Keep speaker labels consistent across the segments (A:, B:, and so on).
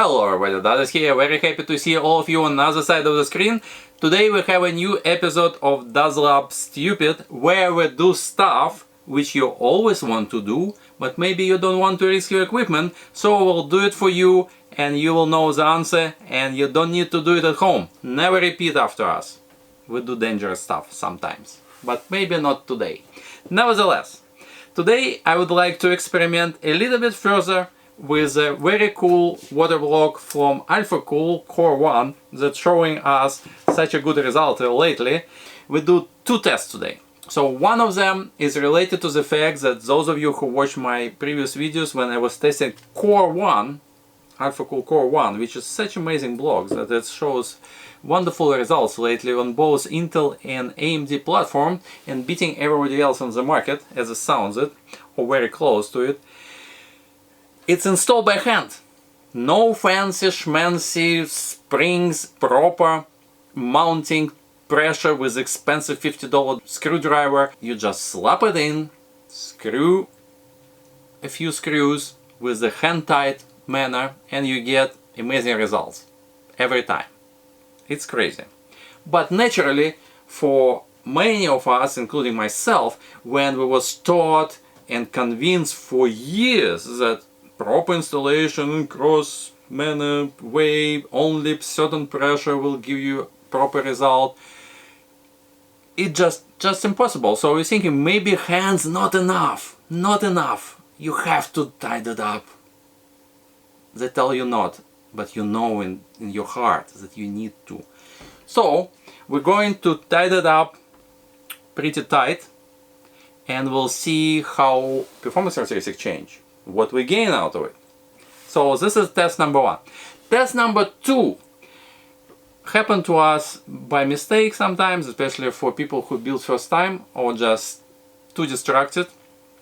A: Hello everybody, Daz is here, very happy to see all of you on the other side of the screen. Today we have a new episode of DazLab Stupid, where we do stuff which you always want to do, but maybe you don't want to risk your equipment, so we'll do it for you and you will know the answer and you don't need to do it at home. Never repeat after us. We do dangerous stuff sometimes, but maybe not today. Nevertheless, today I would like to experiment a little bit further with a very cool water block from AlphaCool Core 1 that's showing us such a good result lately. We do two tests today. So one of them is related to the fact that those of you who watched my previous videos when I was testing Core 1, AlphaCool Core 1, which is such amazing block that it shows wonderful results lately on both Intel and AMD platform and beating everybody else on the market as it sounds it, or very close to it. It's installed by hand. No fancy schmancy springs, proper mounting pressure with expensive $50 screwdriver. You just slap it in, screw a few screws with the hand-tight manner and you get amazing results every time. It's crazy. But naturally, for many of us, including myself, when we was taught and convinced for years that proper installation in cross manner way, only certain pressure will give you proper result, it's just impossible. So we're thinking maybe hands not enough, you have to tighten it up. They tell you not, but you know in your heart that you need to. So we're going to tighten it up pretty tight and we'll see how performance characteristics change, what we gain out of it. So this is test number one. Test number two happened to us by mistake sometimes, especially for people who build first time or just too distracted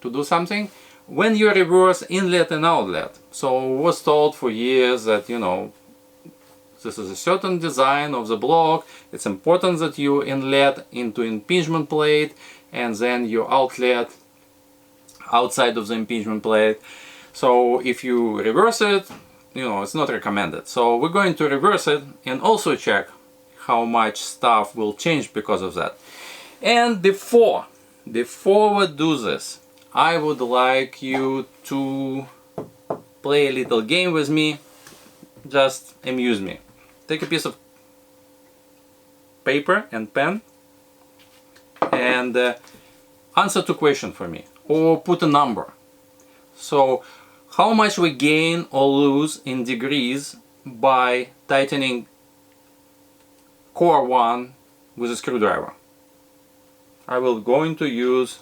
A: to do something. When you reverse inlet and outlet, so was told for years that, you know, this is a certain design of the block, it's important that you inlet into impingement plate and then you outlet outside of the impingement plate. So if you reverse it, you know, it's not recommended. So we're going to reverse it and also check how much stuff will change because of that. And before we do this, I would like you to play a little game with me, just amuse me. Take a piece of paper and pen and answer two questions for me, or put a number. So how much we gain or lose in degrees by tightening Core 1 with a screwdriver. I will going to use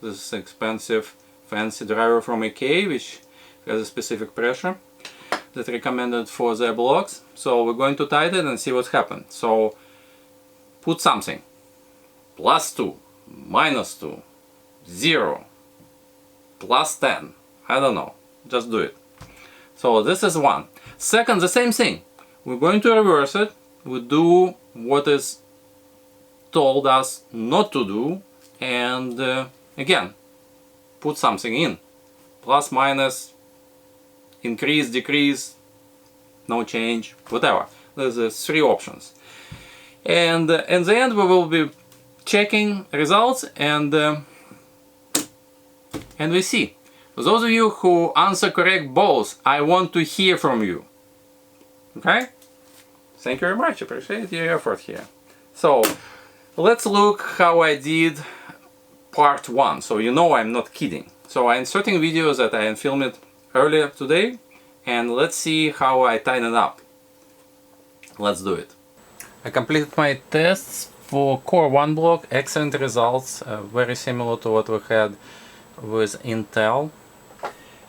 A: this expensive fancy driver from IKEA, which has a specific pressure that's recommended for their blocks. So we're going to tighten and see what's happened. So put something. +2, -2, 0, +10. I don't know. Just do it. So this is one. Second, the same thing. We're going to reverse it. We do what is told us not to do, and again, put something in. Plus, minus, increase, decrease, no change, whatever. There's three options. And in the end, we will be checking results and we see. For those of you who answer correct both, I want to hear from you. Okay? Thank you very much. Appreciate your effort here. So let's look how I did part one. So you know I'm not kidding. So I'm inserting videos that I filmed earlier today, and let's see how I tighten it up. Let's do it. I completed my tests for Core 1 block. Excellent results, very similar to what we had with Intel.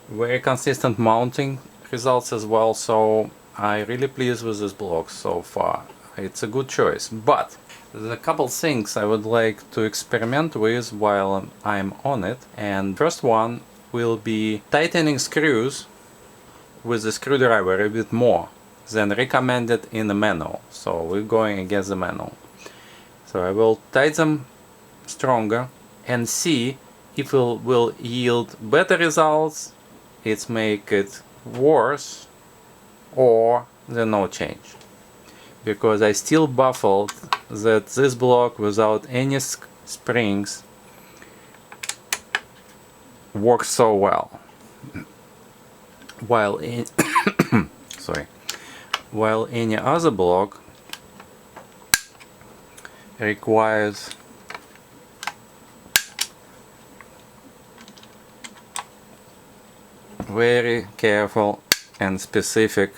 A: Very consistent mounting results as well, so I'm really pleased with this block so far. It's a good choice, but there's a couple things I would like to experiment with while I'm on it. And first one will be tightening screws with the screwdriver a bit more than recommended in the manual. So we're going against the manual. So I will tighten them stronger and see if it will yield better results, it's make it worse, or the no change, because I still baffled that this block without any springs works so well, while in sorry, while any other block requires very careful and specific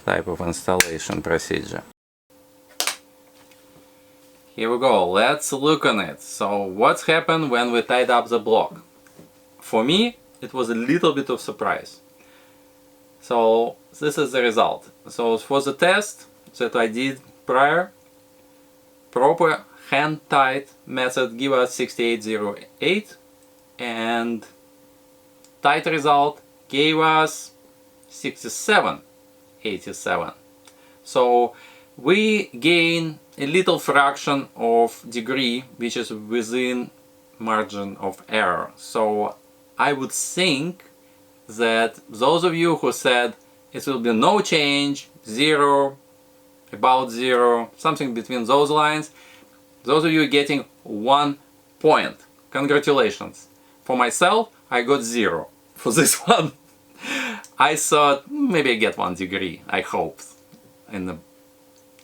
A: type of installation procedure. Here we go, let's look on it. So what's happened when we tied up the block? For me, it was a little bit of surprise. So this is the result. So for the test that I did prior, proper hand-tied method give us 6808, and tight result gave us 6787. So we gain a little fraction of degree, which is within margin of error. So I would think that those of you who said it will be no change, 0, about 0, something between those lines, those of you getting 1 point. Congratulations. For myself, I got 0 for this one. I thought maybe I get 1 degree, I hoped. In the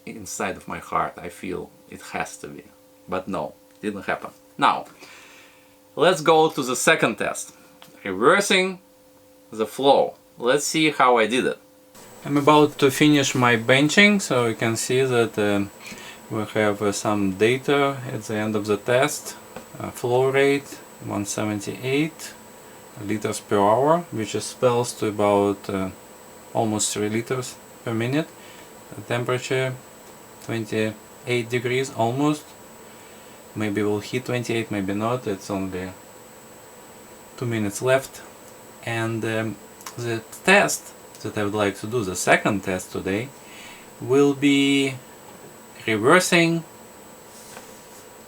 A: inside of my heart I feel it has to be, but no, didn't happen. Now let's go to the second test, reversing the flow. Let's see how I did it. I'm about to finish my benching, so you can see that we have some data at the end of the test. Flow rate 178 liters per hour, which spells to about almost 3 liters per minute. The temperature 28 degrees almost. Maybe we'll hit 28, maybe not. It's only 2 minutes left. And the test that I would like to do, the second test today, will be reversing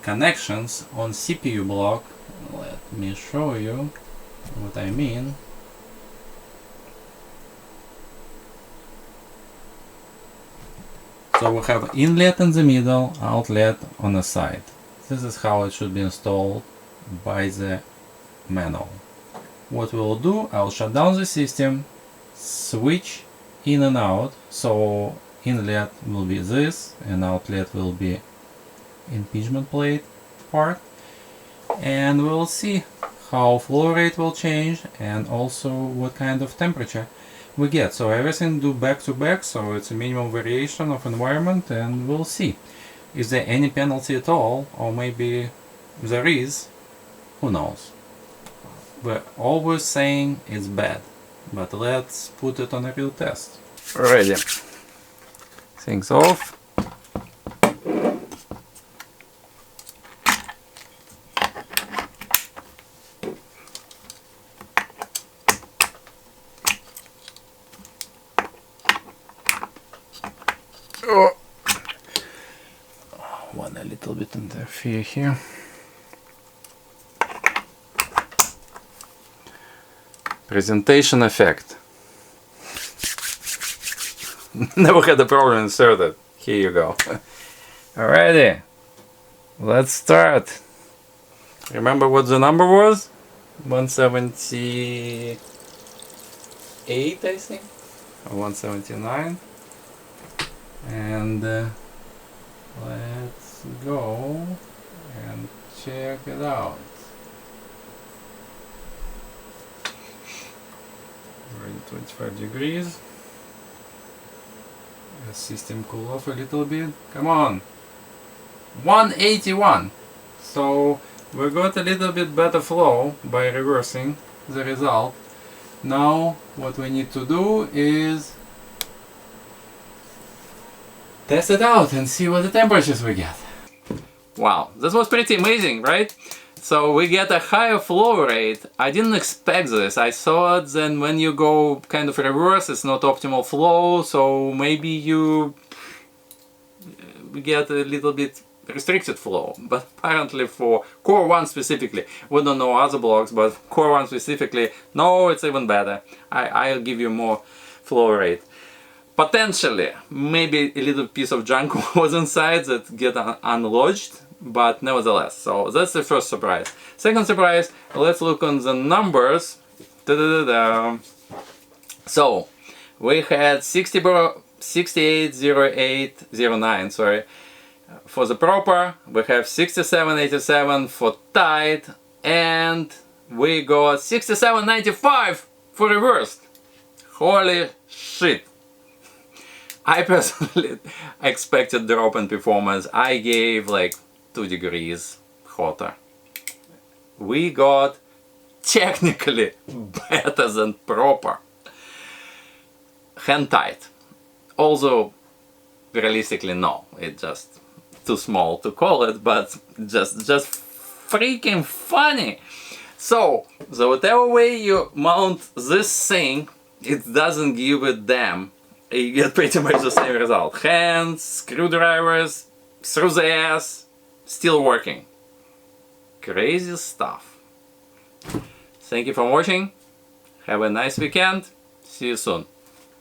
A: connections on CPU block. Let me show you what I mean. So we have inlet in the middle, outlet on the side. This is how it should be installed by the manual. What we'll do, I'll shut down the system, switch in and out, so inlet will be this and outlet will be impingement plate part, and we'll see how flow rate will change and also what kind of temperature we get. So everything do back to back, so it's a minimum variation of environment, and we'll see. Is there any penalty at all, or maybe there is, who knows. We're always saying it's bad, but let's put it on a real test. Ready. Things off. Oh. One a little bit interfere here. Presentation effect. Never had a problem inserted. Here you go. Alrighty, let's start. Remember what the number was? 178, I think, or 179. And let's go and check it out. We're in 25 degrees. The system cool off a little bit. Come on! 181! So we got a little bit better flow by reversing the result. Now what we need to do is test it out and see what the temperatures we get. Wow, this was pretty amazing, right? So we get a higher flow rate. I didn't expect this. I thought then when you go kind of reverse, it's not optimal flow, so maybe you get a little bit restricted flow. But apparently for Core 1 specifically, we don't know other blocks, but Core 1 specifically, no, it's even better. I'll give you more flow rate. Potentially, maybe a little piece of junk was inside that get unlodged, but nevertheless. So that's the first surprise. Second surprise, let's look on the numbers. Da-da-da-da. So we had 680809, sorry, for the proper. We have 6787 for tight, and we got 6795 for reversed. Holy shit! I personally expected drop in performance. I gave like 2 degrees hotter. We got technically better than proper. Hand tight. Also, realistically, no. It's just too small to call it, but just freaking funny. So whatever way you mount this thing, it doesn't give a damn. You get pretty much the same result. Hands, screwdrivers, through the ass, still working. Crazy stuff. Thank you for watching. Have a nice weekend. See you soon.